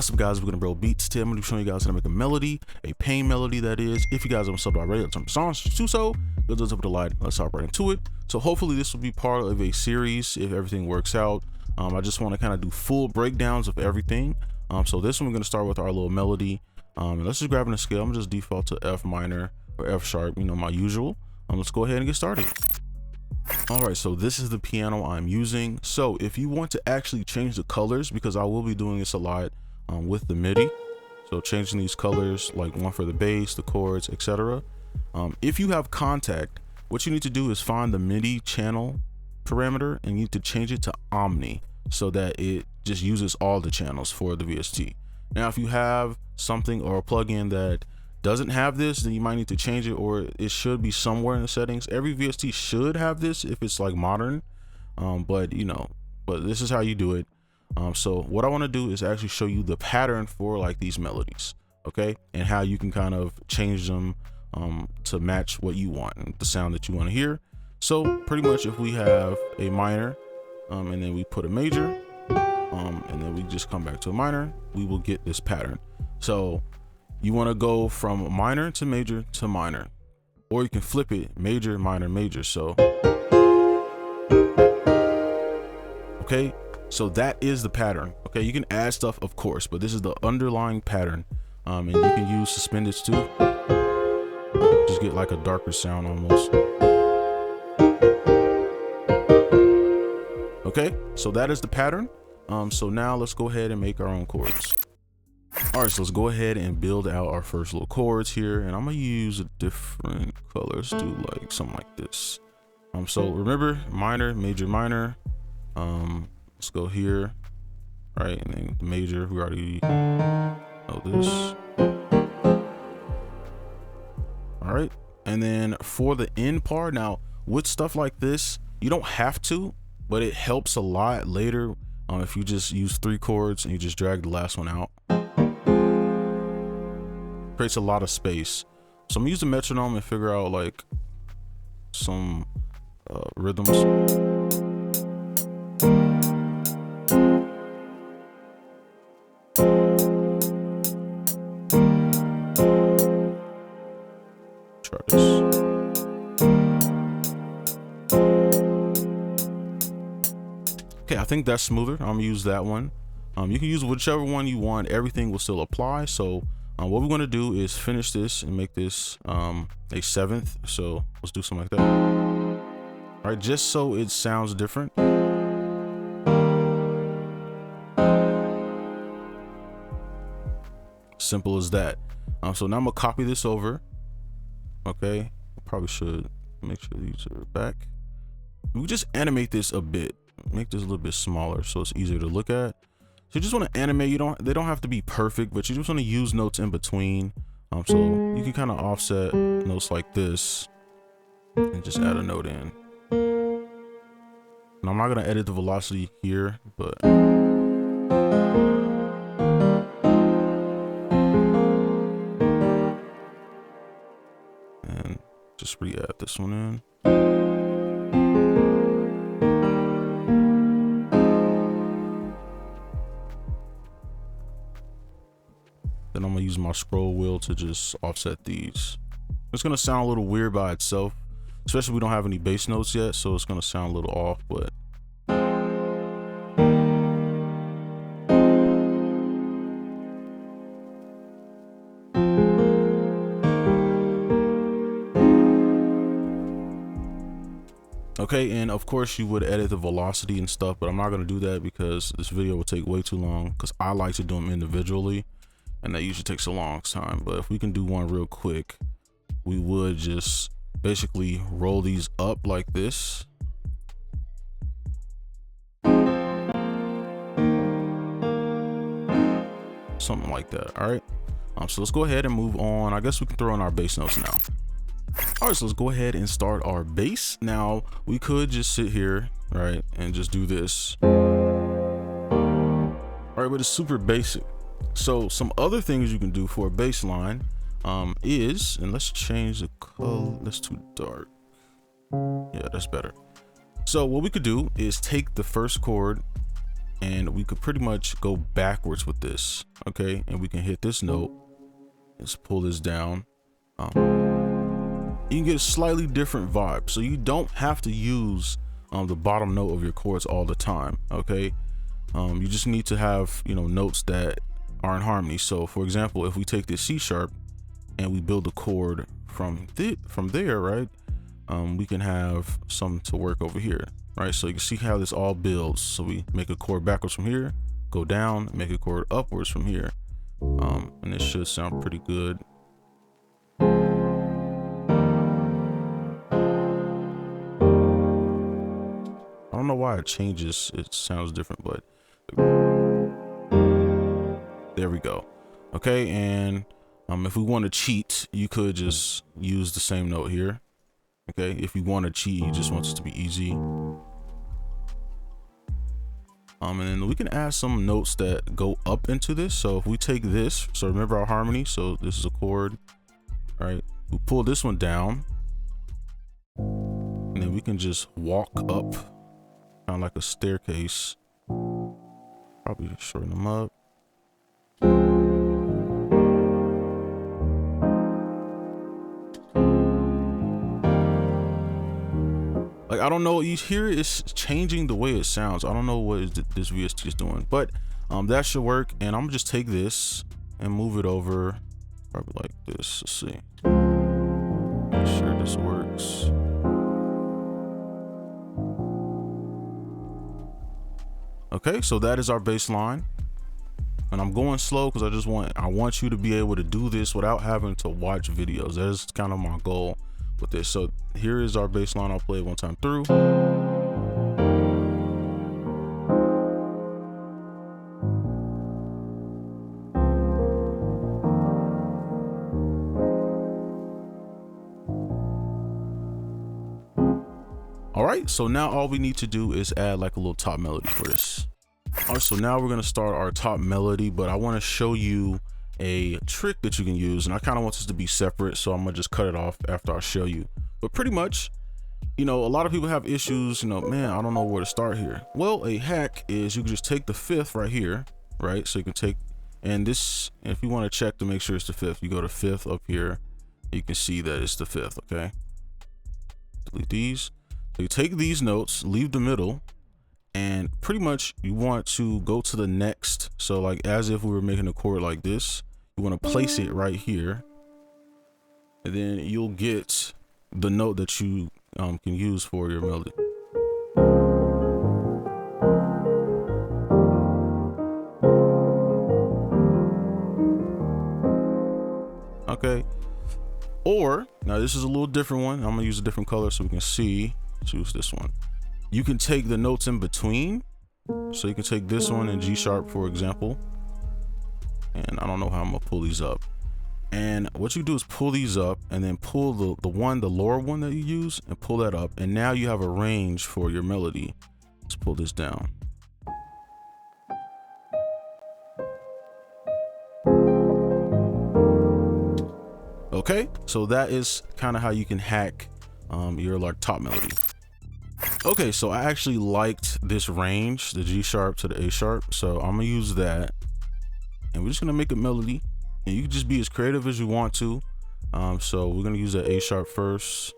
What's up, guys? We're gonna BroBeatzTV. I'm gonna be showing you guys how to make a melody, a pain melody, that is. If you guys haven't subbed already, let's jump songs to do so. Go to the light. Let's hop right into it. So hopefully this will be part of a series if everything works out. I just want to kind of do full breakdowns of everything. So this one we're gonna start with our little melody. And let's just grab in a scale. I'm gonna just default to F minor or F sharp, you know, my usual. Let's go ahead and get started. All right, so this is the piano I'm using. So if you want to actually change the colors, because I will be doing this a lot with the MIDI, so changing these colors, like one for the bass, the chords, etc. If you have Kontakt, what you need to do is find the MIDI channel parameter and you need to change it to Omni so that it just uses all the channels for the VST. Now, if you have something or a plugin that doesn't have this, then you might need to change it, or it should be somewhere in the settings. Every VST should have this if it's like modern, but this is how you do it. So what I want to do is actually show you the pattern for like these melodies, okay, and how you can kind of change them to match what you want, the sound that you want to hear. So pretty much if we have a minor and then we put a major and then we just come back to a minor, we will get this pattern. So you want to go from minor to major to minor, or you can flip it, major, minor, major. So okay, so that is the pattern. Okay, you can add stuff, of course, but this is the underlying pattern. And you can use suspendeds too. Just get like a darker sound almost. Okay, so that is the pattern. So now let's go ahead and make our own chords. All right, so let's go ahead and build out our first little chords here, and I'm gonna use a different color. Let's do like something like this. So remember, minor, major, minor. Let's go here, right, and then the major. We already know this. All right, and then for the end part, now with stuff like this, you don't have to, but it helps a lot later. If you just use 3 chords and you just drag the last one out, creates a lot of space. So I'm gonna use the metronome and figure out like some rhythms. Try this. Okay, I think that's smoother. I'm gonna use that one. You can use whichever one you want. Everything will still apply. So what we're going to do is finish this and make this a 7th. So let's do something like that. All right, just so it sounds different. Simple as that. So now I'm gonna copy this over. Okay, probably should make sure these are back. We just animate this a bit, make this a little bit smaller so it's easier to look at. So you just want to animate. They don't have to be perfect, but you just want to use notes in between. So you can kind of offset notes like this and just add a note in. And I'm not gonna edit the velocity here, but and just re-add this one in. Then I'm gonna use my scroll wheel to just offset these. It's gonna sound a little weird by itself, especially if we don't have any bass notes yet, so it's gonna sound a little off, but okay. And of course you would edit the velocity and stuff, but I'm not gonna do that because this video will take way too long, because I like to do them individually and that usually takes a long time. But if we can do one real quick, we would just basically roll these up like this. Something like that. All right, so let's go ahead and move on. I guess we can throw in our bass notes now. All right, so let's go ahead and start our bass. Now we could just sit here, right, and just do this. All right, but it's super basic. So some other things you can do for a bass line is, and let's change the color, that's too dark. Yeah, that's better. So what we could do is take the first chord and we could pretty much go backwards with this. Okay, and we can hit this note. Let's pull this down. You can get a slightly different vibe, so you don't have to use the bottom note of your chords all the time. Okay, you just need to have, you know, notes that are in harmony. So for example, if we take this C sharp and we build a chord from there, right, we can have something to work over here, right? So you can see how this all builds. So we make a chord backwards from here, go down, make a chord upwards from here, and it should sound pretty good. I don't know why it changes, it sounds different, but there we go. Okay, and if we want to cheat, you could just use the same note here. Okay, if you want to cheat, you just want it to be easy. And then we can add some notes that go up into this. So if we take this, so remember our harmony, so this is a chord, right? We pull this one down, and then we can just walk up, kind of like a staircase. Probably shorten them up. Like, I don't know, you hear it's changing the way it sounds. I don't know what this VST is doing, but that should work. And I'm gonna just take this and move it over, probably like this. Let's see, make sure this works. Okay, so that is our bass line, and I'm going slow because I want you to be able to do this without having to watch videos. That is kind of my goal with this. So here is our bass line. I'll play it one time through. All right, so now all we need to do is add like a little top melody for this. All right, so now we're gonna start our top melody, but I want to show you a trick that you can use, and I kind of want this to be separate, so I'm gonna just cut it off after I show you. But pretty much, you know, a lot of people have issues, you know, man, I don't know where to start here. Well, a hack is you can just take the fifth right here, right? So you can take, and this, if you want to check to make sure it's the fifth, you go to fifth up here, you can see that it's the fifth. Okay, delete these. So you take these notes, leave the middle, and pretty much you want to go to the next. So like as if we were making a chord like this, you want to place it right here, and then you'll get the note that you can use for your melody. Okay, or now this is a little different one. I'm gonna use a different color so we can see. Choose this one. You can take the notes in between, so you can take this one in G sharp, for example, and I don't know how I'm gonna pull these up. And what you do is pull these up and then pull the lower one that you use and pull that up, and now you have a range for your melody. Let's pull this down. Okay, so that is kind of how you can hack your like top melody. Okay, so I actually liked this range, the G sharp to the A sharp, so I'm gonna use that, and we're just gonna make a melody, and you can just be as creative as you want to. So we're gonna use that A sharp first.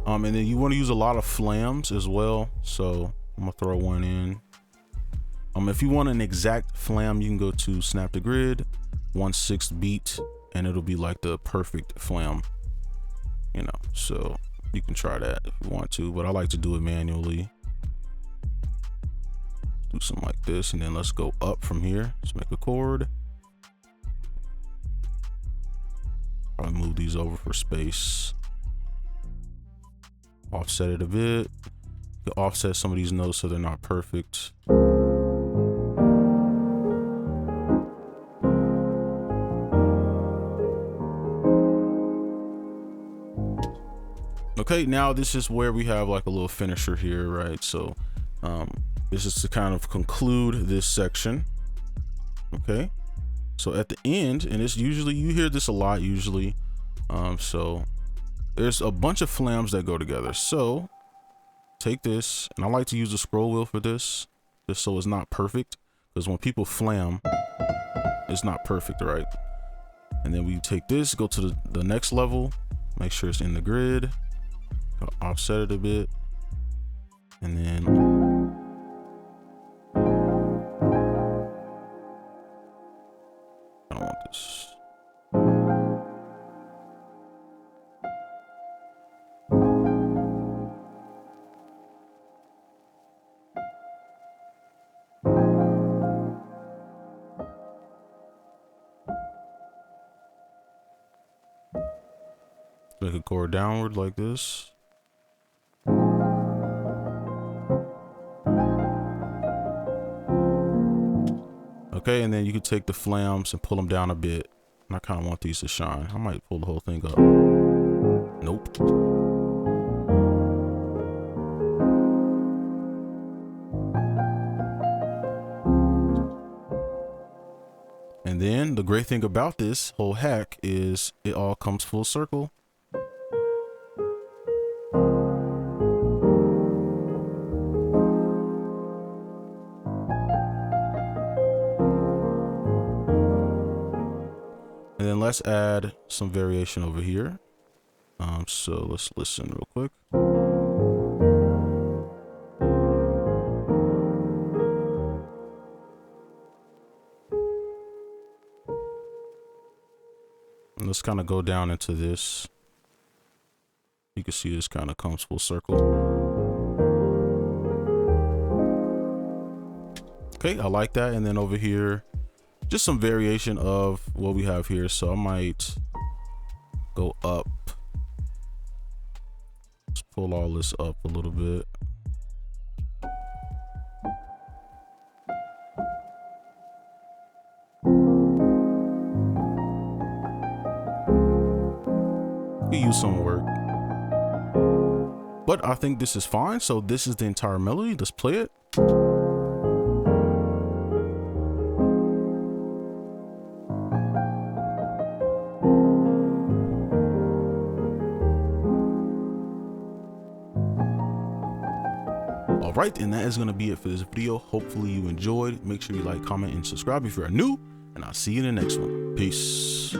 And then you want to use a lot of flams as well, so I'm gonna throw one in. If you want an exact flam, you can go to snap the grid, 1/6 beat, and it'll be like the perfect flam, you know. So you can try that if you want to, but I like to do it manually. Do something like this, and then let's go up from here. Let's make a chord. Probably move these over for space. Offset it a bit. You can offset some of these notes so they're not perfect. Okay, now this is where we have like a little finisher here, right? So this is to kind of conclude this section. Okay, so at the end, and it's usually, you hear this a lot usually, so there's a bunch of flams that go together. So take this, and I like to use the scroll wheel for this, just so it's not perfect, because when people flam, it's not perfect, right? And then we take this, go to the next level, make sure it's in the grid, offset it a bit, and then I don't want this. Make a chord downward like this. Okay, and then you can take the flams and pull them down a bit. And I kind of want these to shine. I might pull the whole thing up. Nope. And then the great thing about this whole hack is it all comes full circle. And then let's add some variation over here. So let's listen real quick. And let's kind of go down into this. You can see this kind of comes full circle. Okay, I like that. And then over here, just some variation of what we have here. So I might go up. Let's pull all this up a little bit. Could use some work, but I think this is fine. So this is the entire melody. Let's play it. Alright, and that is going to be it for this video. Hopefully you enjoyed. Make sure you like, comment, and subscribe if you are new, and I'll see you in the next one. Peace.